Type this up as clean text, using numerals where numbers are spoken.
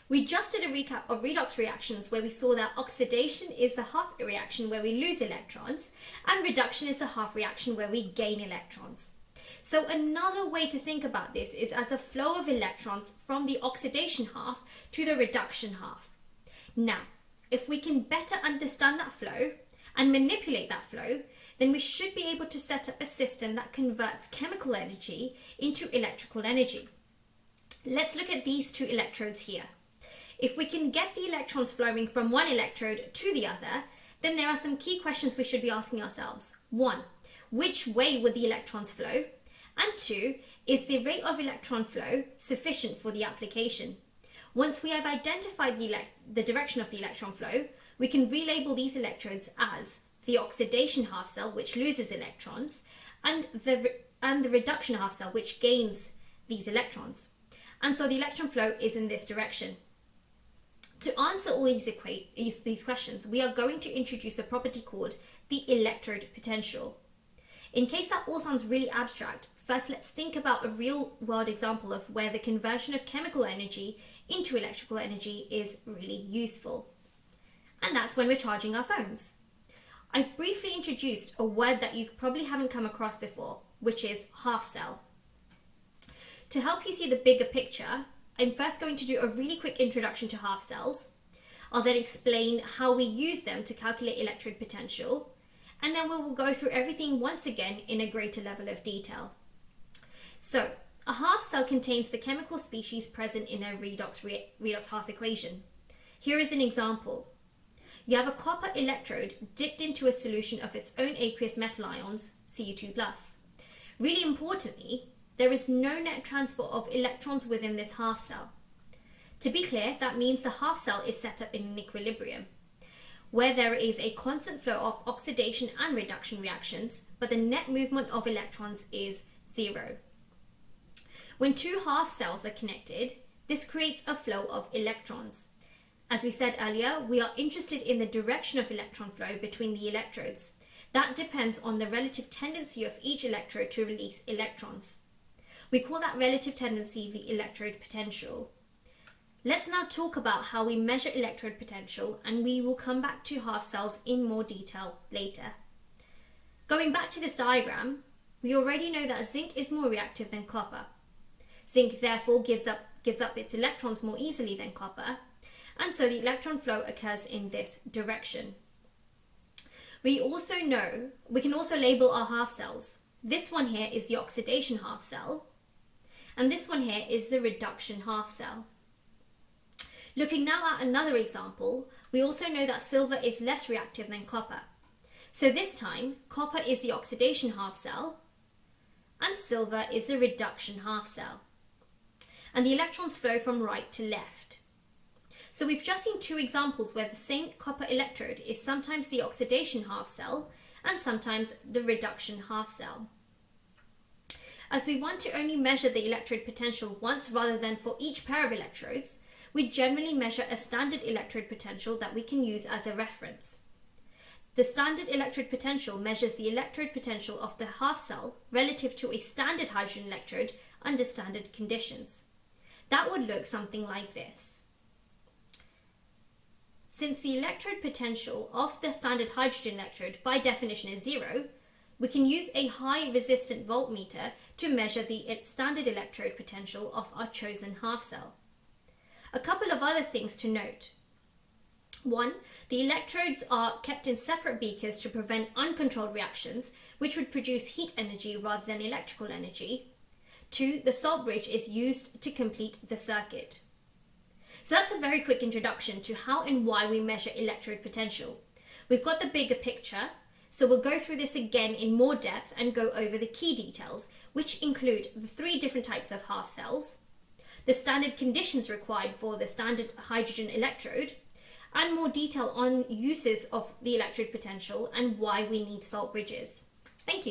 We just did a recap of redox reactions where we saw that oxidation is the half reaction where we lose electrons and reduction is the half reaction where we gain electrons. So another way to think about this is as a flow of electrons from the oxidation half to the reduction half. Now, if we can better understand that flow and manipulate that flow, then we should be able to set up a system that converts chemical energy into electrical energy. Let's look at these two electrodes here. If we can get the electrons flowing from one electrode to the other, then there are some key questions we should be asking ourselves. 1. Which way would the electrons flow? And 2. Is the rate of electron flow sufficient for the application? Once we have identified the direction of the electron flow, we can relabel these electrodes as the oxidation half cell, which loses electrons, and the reduction half cell, which gains these electrons. And so the electron flow is in this direction. To answer all these questions, we are going to introduce a property called the electrode potential. In case that all sounds really abstract, first let's think about a real-world example of where the conversion of chemical energy into electrical energy is really useful. And that's when we're charging our phones. I've briefly introduced a word that you probably haven't come across before, which is half cell. To help you see the bigger picture, I'm first going to do a really quick introduction to half cells. I'll then explain how we use them to calculate electrode potential, and then we will go through everything once again in a greater level of detail. So, a half cell contains the chemical species present in a redox half equation. Here is an example. You have a copper electrode dipped into a solution of its own aqueous metal ions, Cu2+. Really importantly, there is no net transfer of electrons within this half cell. To be clear, that means the half cell is set up in an equilibrium, where there is a constant flow of oxidation and reduction reactions, but the net movement of electrons is 0. When two half cells are connected, this creates a flow of electrons. As we said earlier, we are interested in the direction of electron flow between the electrodes. That depends on the relative tendency of each electrode to release electrons. We call that relative tendency the electrode potential. Let's now talk about how we measure electrode potential, and we will come back to half cells in more detail later. Going back to this diagram, we already know that zinc is more reactive than copper. Zinc therefore gives up its electrons more easily than copper, and so the electron flow occurs in this direction. We can also label our half cells. This one here is the oxidation half cell, and this one here is the reduction half cell. Looking now at another example, we also know that silver is less reactive than copper. So this time, copper is the oxidation half cell, and silver is the reduction half cell. And the electrons flow from right to left. So we've just seen two examples where the same copper electrode is sometimes the oxidation half cell and sometimes the reduction half cell. As we want to only measure the electrode potential once rather than for each pair of electrodes, we generally measure a standard electrode potential that we can use as a reference. The standard electrode potential measures the electrode potential of the half cell relative to a standard hydrogen electrode under standard conditions. That would look something like this. Since the electrode potential of the standard hydrogen electrode by definition is 0, we can use a high resistant voltmeter to measure the standard electrode potential of our chosen half cell. A couple of other things to note. 1. The electrodes are kept in separate beakers to prevent uncontrolled reactions, which would produce heat energy rather than electrical energy. 2. The salt bridge is used to complete the circuit. So that's a very quick introduction to how and why we measure electrode potential. We've got the bigger picture, so we'll go through this again in more depth and go over the key details, which include the 3 different types of half cells, the standard conditions required for the standard hydrogen electrode, and more detail on uses of the electrode potential and why we need salt bridges.